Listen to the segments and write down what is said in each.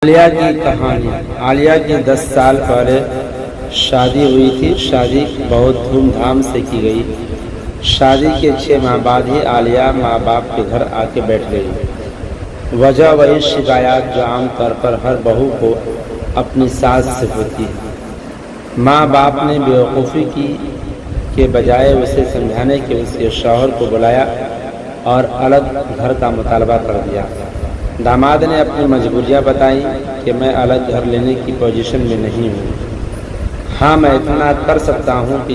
عالیہ کی کہانی۔ عالیہ کی 10 سال پہلے شادی ہوئی تھی۔ شادی بہت دھوم دھام سے کی گئی۔ شادی کے 6 ماہ بعد ہی عالیہ ماں باپ کے گھر آ کے بیٹھ گئی۔ وجہ وہی شکایات جو عام طور پر ہر بہو کو اپنی ساس سے ہوتی ہے۔ ماں باپ نے بیوقوفی کی کے بجائے اسے سمجھانے کے اس کے شوہر کو بلایا اور الگ گھر کا مطالبہ کر دیا۔ داماد نے اپنی مجبوریاں بتائیں کہ میں الگ گھر لینے کی پوزیشن میں نہیں ہوں۔ ہاں، میں اتنا کر سکتا ہوں کہ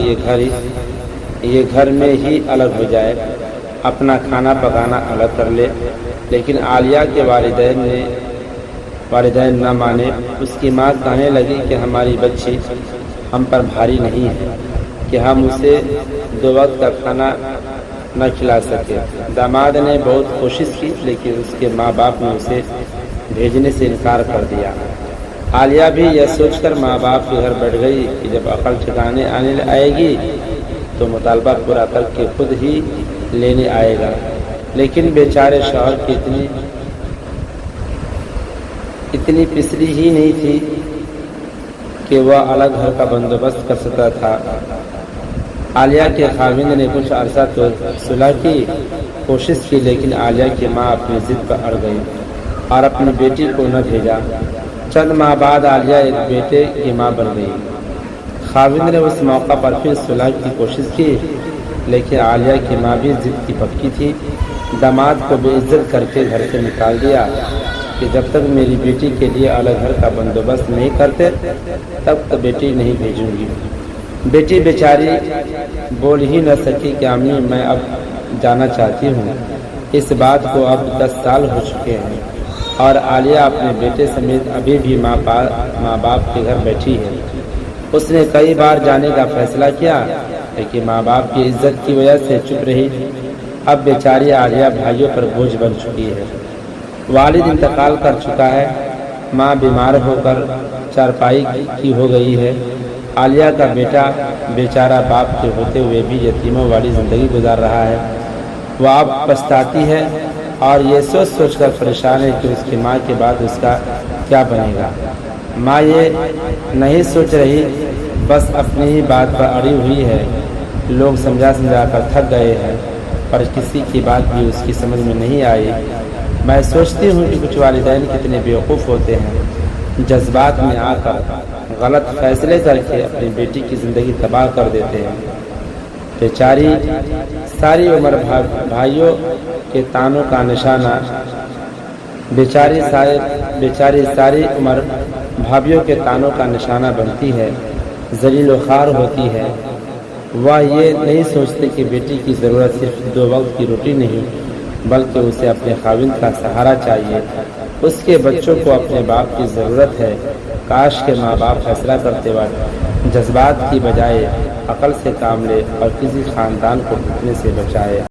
یہ گھر میں ہی الگ ہو جائے، اپنا کھانا پکانا الگ کر لے، لیکن عالیہ کے والدین نہ مانے۔ اس کی ماں کہنے لگی کہ ہماری بچی ہم پر بھاری نہیں ہے کہ ہم اسے 2 وقت کا کھانا نہ کھلا سکے۔ داماد نے بہت کوشش کی لیکن اس کے ماں باپ نے اسے بھیجنے سے انکار کر دیا۔ عالیہ بھی یہ سوچ کر ماں باپ کے گھر بیٹھ گئی کہ جب عقل ٹھکانے آنے آئے گی تو مطالبہ پورا کر کے خود ہی لینے آئے گا، لیکن بیچارے شوہر کی اتنی پسری ہی نہیں تھی کہ وہ الگ گھر کا بندوبست کر سکتا تھا۔ عالیہ کے خاوند نے کچھ عرصہ تو صلح کی کوشش کی، لیکن عالیہ کی ماں اپنی ضد پر اڑ گئی اور اپنی بیٹی کو نہ بھیجا۔ چند ماہ بعد عالیہ ایک بیٹے کی ماں بن گئی۔ خاوند نے اس موقع پر پھر صلح کی کوشش کی، لیکن عالیہ کی ماں بھی ضد کی پکی تھی۔ داماد کو بے عزت کر کے گھر سے نکال دیا کہ جب تک میری بیٹی کے لیے الگ گھر کا بندوبست نہیں کرتے تب تک بیٹی نہیں بھیجوں گی۔ بیٹی بیچاری بول ہی نہ سکی کہ امی میں اب جانا چاہتی ہوں۔ اس بات کو اب 10 سال ہو چکے ہیں اور عالیہ اپنے بیٹے سمیت ابھی بھی ماں باپ کے گھر بیٹھی ہے۔ اس نے کئی بار جانے کا فیصلہ کیا لیکن ماں باپ کی عزت کی وجہ سے چپ رہی۔ اب بیچاری عالیہ بھائیوں پر بوجھ بن چکی ہے۔ والد انتقال کر چکا ہے، ماں بیمار ہو کر چارپائی کی ہو گئی ہے۔ عالیہ کا بیٹا بیچارہ باپ کے ہوتے ہوئے بھی یتیموں والی زندگی گزار رہا ہے۔ وہ اب پچھتاتی ہے اور یہ سوچ کر پریشان ہے کہ اس کی ماں کے بعد اس کا کیا بنے گا۔ ماں یہ نہیں سوچ رہی، بس اپنی ہی بات پر اڑی ہوئی ہے۔ لوگ سمجھا کر تھک گئے ہیں پر کسی کی بات بھی اس کی سمجھ میں نہیں آئی۔ میں سوچتی ہوں کہ کچھ والدین کتنے بیوقوف ہوتے ہیں، جذبات میں آ کر غلط فیصلے کر کے اپنی بیٹی کی زندگی تباہ کر دیتے ہیں۔ بیچاری ساری عمر بھائیوں کے تانوں کا نشانہ بھابھیوں کے تانوں کا نشانہ بنتی ہے، ذلیل و خوار ہوتی ہے۔ وہ یہ نہیں سوچتے کہ بیٹی کی ضرورت صرف 2 وقت کی روٹی نہیں بلکہ اسے اپنے خاوند کا سہارا چاہیے، اس کے بچوں کو اپنے باپ کی ضرورت ہے۔ کاش کے ماں باپ فیصلہ کرتے وقت جذبات کی بجائے عقل سے کام لے اور کسی خاندان کو ٹوٹنے سے بچائے۔